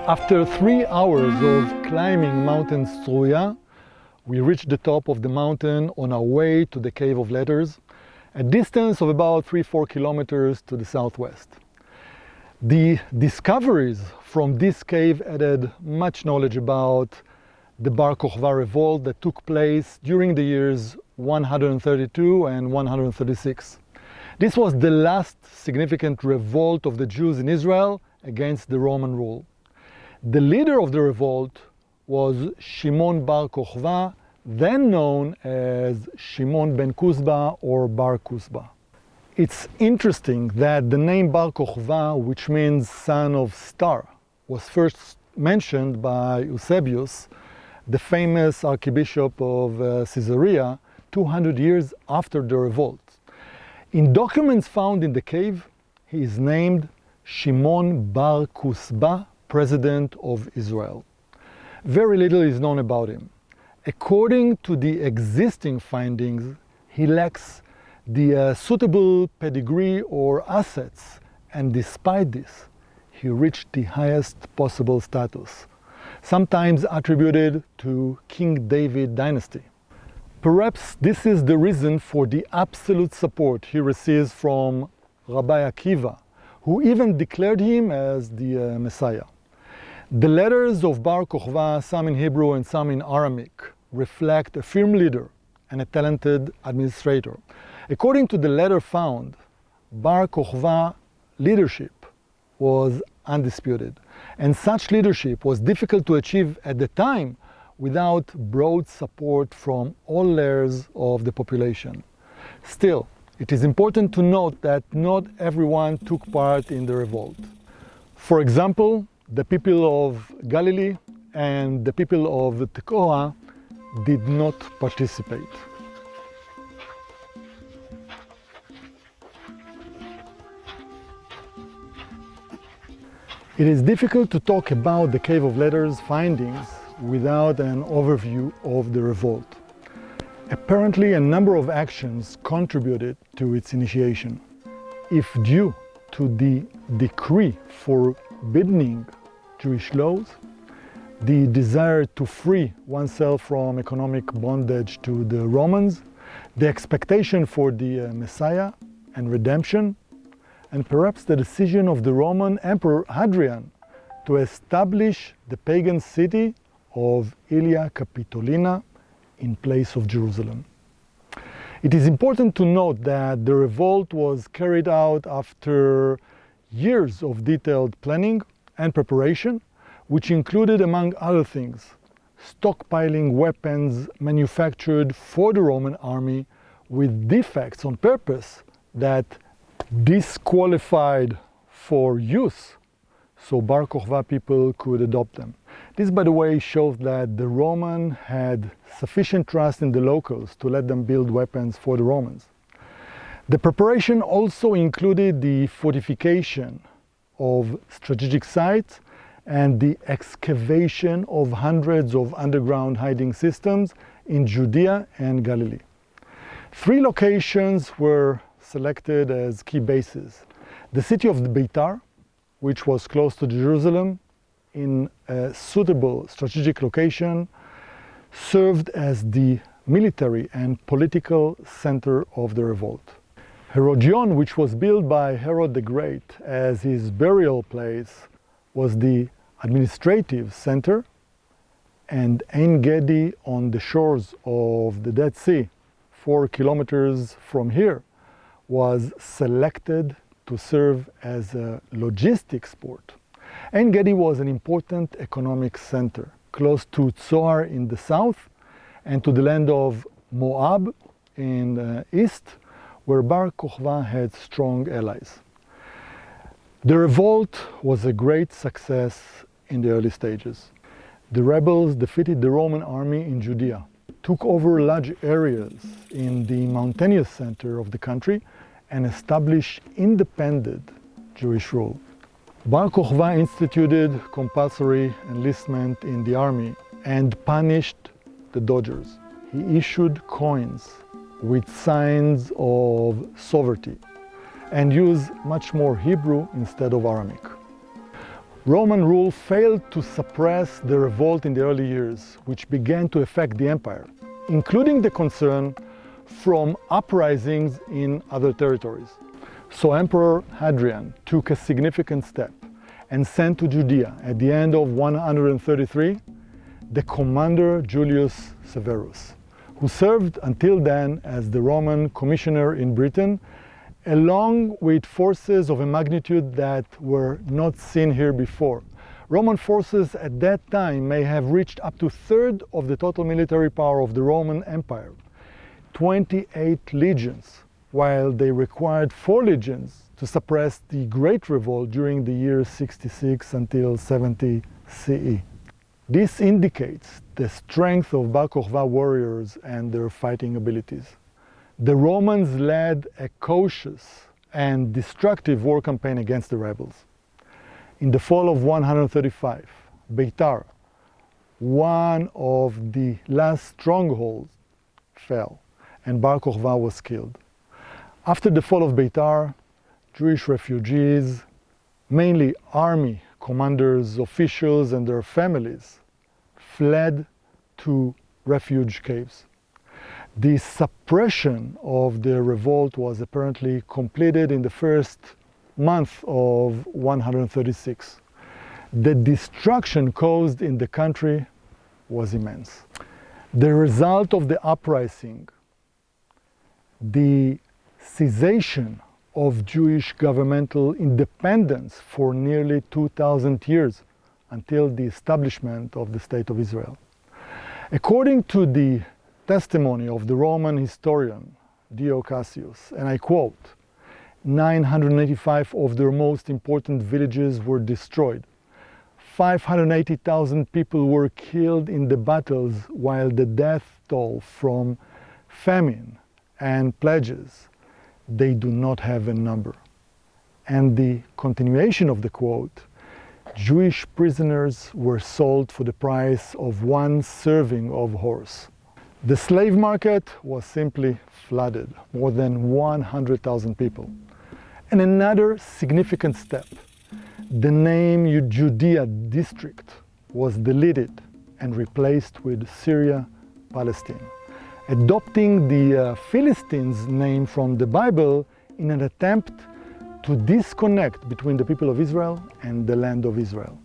After 3 hours of climbing Mountain Struya, we reached the top of the mountain on our way to the Cave of Letters, a distance of about 3-4 kilometers to the southwest. The discoveries from this cave added much knowledge about the Bar-Kochva revolt that took place during the years 132 and 136. This was the last significant revolt of the Jews in Israel against the Roman rule. The leader of the revolt was Shimon Bar Kokhba, then known as Shimon Ben Kokhba or Bar Kusba. It's interesting that the name Bar Kokhba, which means son of star, was first mentioned by Eusebius, the famous Archbishop of Caesarea, 200 years after the revolt. In documents found in the cave, he is named Shimon Bar Kusba, President of Israel. Very little is known about him. According to the existing findings, he lacks the suitable pedigree or assets, and despite this, he reached the highest possible status, sometimes attributed to King David dynasty. Perhaps this is the reason for the absolute support he receives from Rabbi Akiva, who even declared him as the Messiah. The letters of Bar Kokhba, some in Hebrew and some in Aramaic, reflect a firm leader and a talented administrator. According to the letter found, Bar Kokhba leadership was undisputed, and such leadership was difficult to achieve at the time without broad support from all layers of the population. Still, it is important to note that not everyone took part in the revolt. For example, the people of Galilee and the people of Tekoa did not participate. It is difficult to talk about the Cave of Letters findings without an overview of the revolt. Apparently, a number of actions contributed to its initiation. If due to the decree forbidding Jewish laws, the desire to free oneself from economic bondage to the Romans, the expectation for the Messiah and redemption, and perhaps the decision of the Roman Emperor Hadrian to establish the pagan city of Aelia Capitolina in place of Jerusalem. It is important to note that the revolt was carried out after years of detailed planning and preparation, which included, among other things, stockpiling weapons manufactured for the Roman army with defects on purpose that disqualified for use, so Bar Kokhba people could adopt them. This, by the way, shows that the Roman had sufficient trust in the locals to let them build weapons for the Romans. The preparation also included the fortification of strategic sites and the excavation of hundreds of underground hiding systems in Judea and Galilee. 3 locations were selected as key bases. The city of Beitar, which was close to Jerusalem in a suitable strategic location, served as the military and political center of the revolt. Herodion, which was built by Herod the Great as his burial place, was the administrative center, and Ein Gedi on the shores of the Dead Sea, 4 kilometers from here, was selected to serve as a logistics port. Ein Gedi was an important economic center, close to Tzoar in the south and to the land of Moab in the east, where Bar Kokhba had strong allies. The revolt was a great success in the early stages. The rebels defeated the Roman army in Judea, took over large areas in the mountainous center of the country, and established independent Jewish rule. Bar Kokhba instituted compulsory enlistment in the army and punished the dodgers. He issued coins with signs of sovereignty and used much more Hebrew instead of Aramaic. Roman rule failed to suppress the revolt in the early years, which began to affect the empire, including the concern from uprisings in other territories. So Emperor Hadrian took a significant step and sent to Judea at the end of 133 the commander Julius Severus, who served until then as the Roman commissioner in Britain, along with forces of a magnitude that were not seen here before. Roman forces at that time may have reached up to a third of the total military power of the Roman Empire, 28 legions, while they required 4 legions to suppress the Great Revolt during the years 66 until 70 CE. This indicates the strength of Bar-Kochva warriors and their fighting abilities. The Romans led a cautious and destructive war campaign against the rebels. In the fall of 135, Beitar, one of the last strongholds, fell, and Bar-Kochva was killed. After the fall of Beitar, Jewish refugees, mainly army commanders, officials, and their families, fled to refuge caves. The suppression of the revolt was apparently completed in the first month of 136. The destruction caused in the country was immense. The result of the uprising, the cessation of Jewish governmental independence for nearly 2,000 years until the establishment of the State of Israel. According to the testimony of the Roman historian Dio Cassius, and I quote, 985 of their most important villages were destroyed. 580,000 people were killed in the battles, while the death toll from famine and plagues, they do not have a number. And the continuation of the quote, Jewish prisoners were sold for the price of 1 serving of horse. The slave market was simply flooded, more than 100,000 people. And another significant step, the name Judea district was deleted and replaced with Syria, Palestine, adopting the Philistines name from the Bible in an attempt to disconnect between the people of Israel and the land of Israel.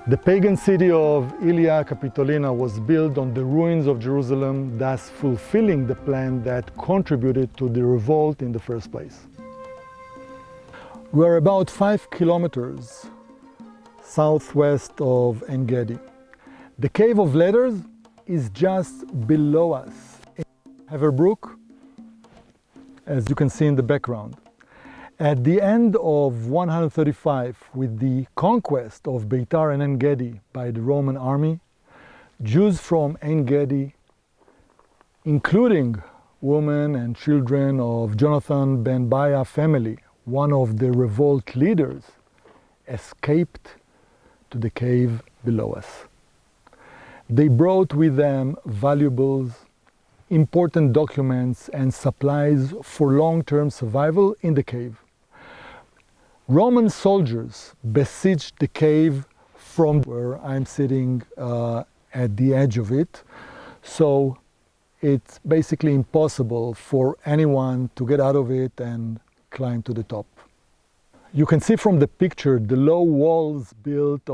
The pagan city of Ilia Capitolina was built on the ruins of Jerusalem, thus fulfilling the plan that contributed to the revolt in the first place. We are about 5 kilometers southwest of Ein Gedi. The Cave of Letters is just below us in Hever brook, as you can see in the background. At the end of 135, with the conquest of Beitar and Ein Gedi by the Roman army, Jews from Ein Gedi, including women and children of Jonathan Ben-Baaya family, one of the revolt leaders, escaped to the cave below us. They brought with them valuables, important documents, and supplies for long-term survival in the cave. Roman soldiers besieged the cave from where I'm sitting at the edge of it, so it's basically impossible for anyone to get out of it and climb to the top. You can see from the picture the low walls built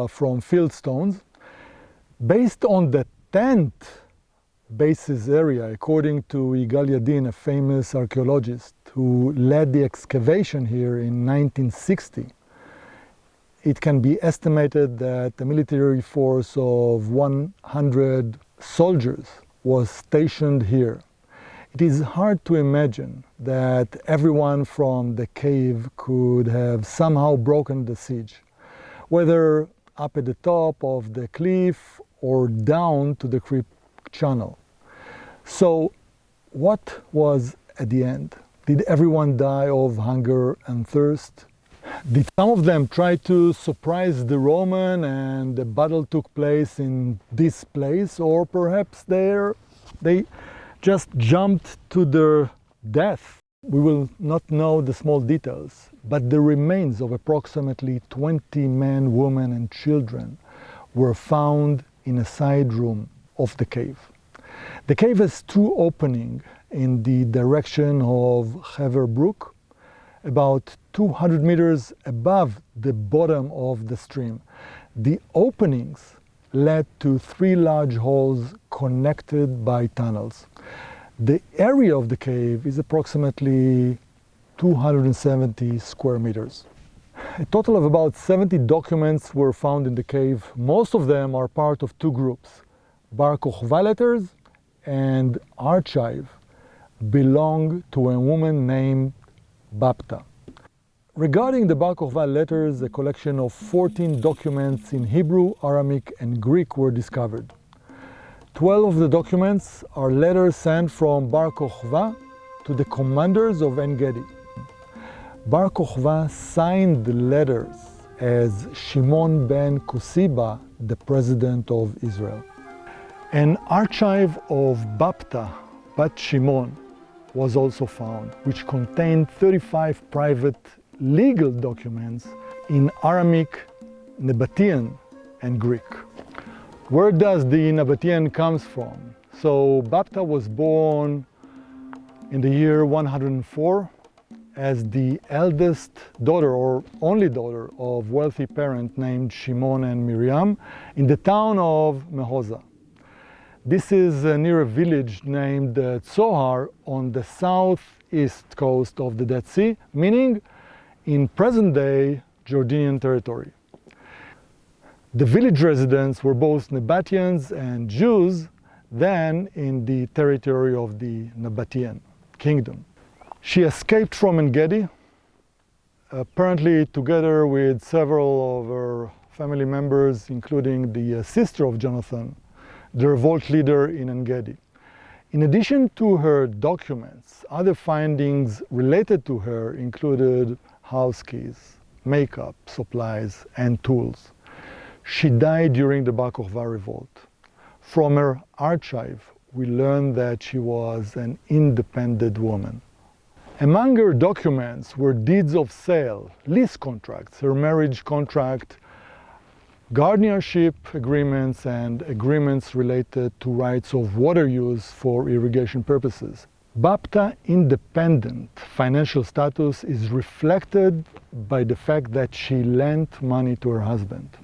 from field stones. Based on the tent bases area, according to Yigal Yadin, a famous archaeologist who led the excavation here in 1960, it can be estimated that a military force of 100 soldiers was stationed here. It is hard to imagine that everyone from the cave could have somehow broken the siege, whether up at the top of the cliff or down to the creek channel. So what was at the end? Did everyone die of hunger and thirst? Did some of them try to surprise the Roman and the battle took place in this place? Or perhaps they just jumped to their death? We will not know the small details, but the remains of approximately 20 men, women, and children were found in a side room of the cave. The cave has two openings in the direction of Hever brook, about 200 meters above the bottom of the stream. The openings led to three large holes connected by tunnels. The area of the cave is approximately 270 square meters. A total of about 70 documents were found in the cave. Most of them are part of two groups. Bar-Kochba Letters and Archive belong to a woman named Babatha. Regarding the Bar-Kochva Letters, a collection of 14 documents in Hebrew, Aramaic, and Greek were discovered. 12 of the documents are letters sent from Bar-Kochva to the commanders of Ein Gedi. Bar-Kochva signed the letters as Shimon Ben Kokhba, the president of Israel. An archive of Babatha, Bat Shimon, was also found, which contained 35 private legal documents in Aramaic, Nabatean, and Greek. Where does the Nabatean comes from? So Babatha was born in the year 104 as the eldest daughter or only daughter of wealthy parent named Shimon and Miriam in the town of Mehoza. This is near a village named Tzohar on the southeast coast of the Dead Sea, meaning in present-day Jordanian territory. The village residents were both Nabateans and Jews, then in the territory of the Nabatean kingdom. She escaped from En Gedi, apparently together with several of her family members, including the sister of Jonathan, the revolt leader in En Gedi. In addition to her documents, other findings related to her included house keys, makeup, supplies, and tools. She died during the Bar-Kochva revolt. From her archive, we learn that she was an independent woman. Among her documents were deeds of sale, lease contracts, her marriage contract, guardianship agreements, and agreements related to rights of water use for irrigation purposes. Babatha's independent financial status is reflected by the fact that she lent money to her husband.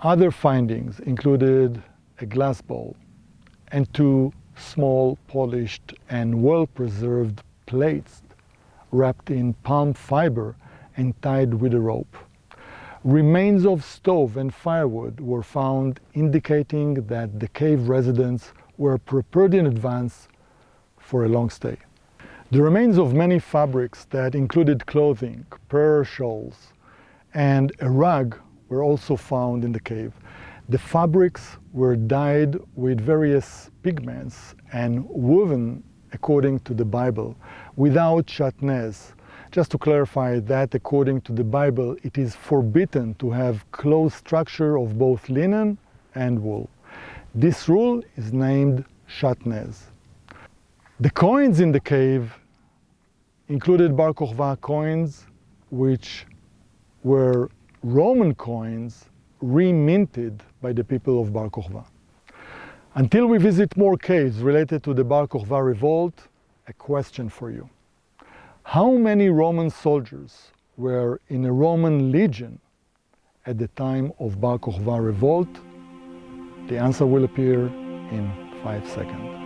Other findings included a glass bowl and two small, polished, and well-preserved plates wrapped in palm fiber and tied with a rope. Remains of stove and firewood were found, indicating that the cave residents were prepared in advance for a long stay. The remains of many fabrics that included clothing, prayer shawls, and a rug were also found in the cave. The fabrics were dyed with various pigments and woven according to the Bible, without chutnez. Just to clarify that according to the Bible, it is forbidden to have close structure of both linen and wool. This rule is named chutnez. The coins in the cave included Bar-Kochva coins, which were Roman coins reminted by the people of Bar-Kochva. Until we visit more caves related to the Bar-Kochva revolt, a question for you. How many Roman soldiers were in a Roman legion at the time of Bar-Kochva revolt? The answer will appear in 5 seconds.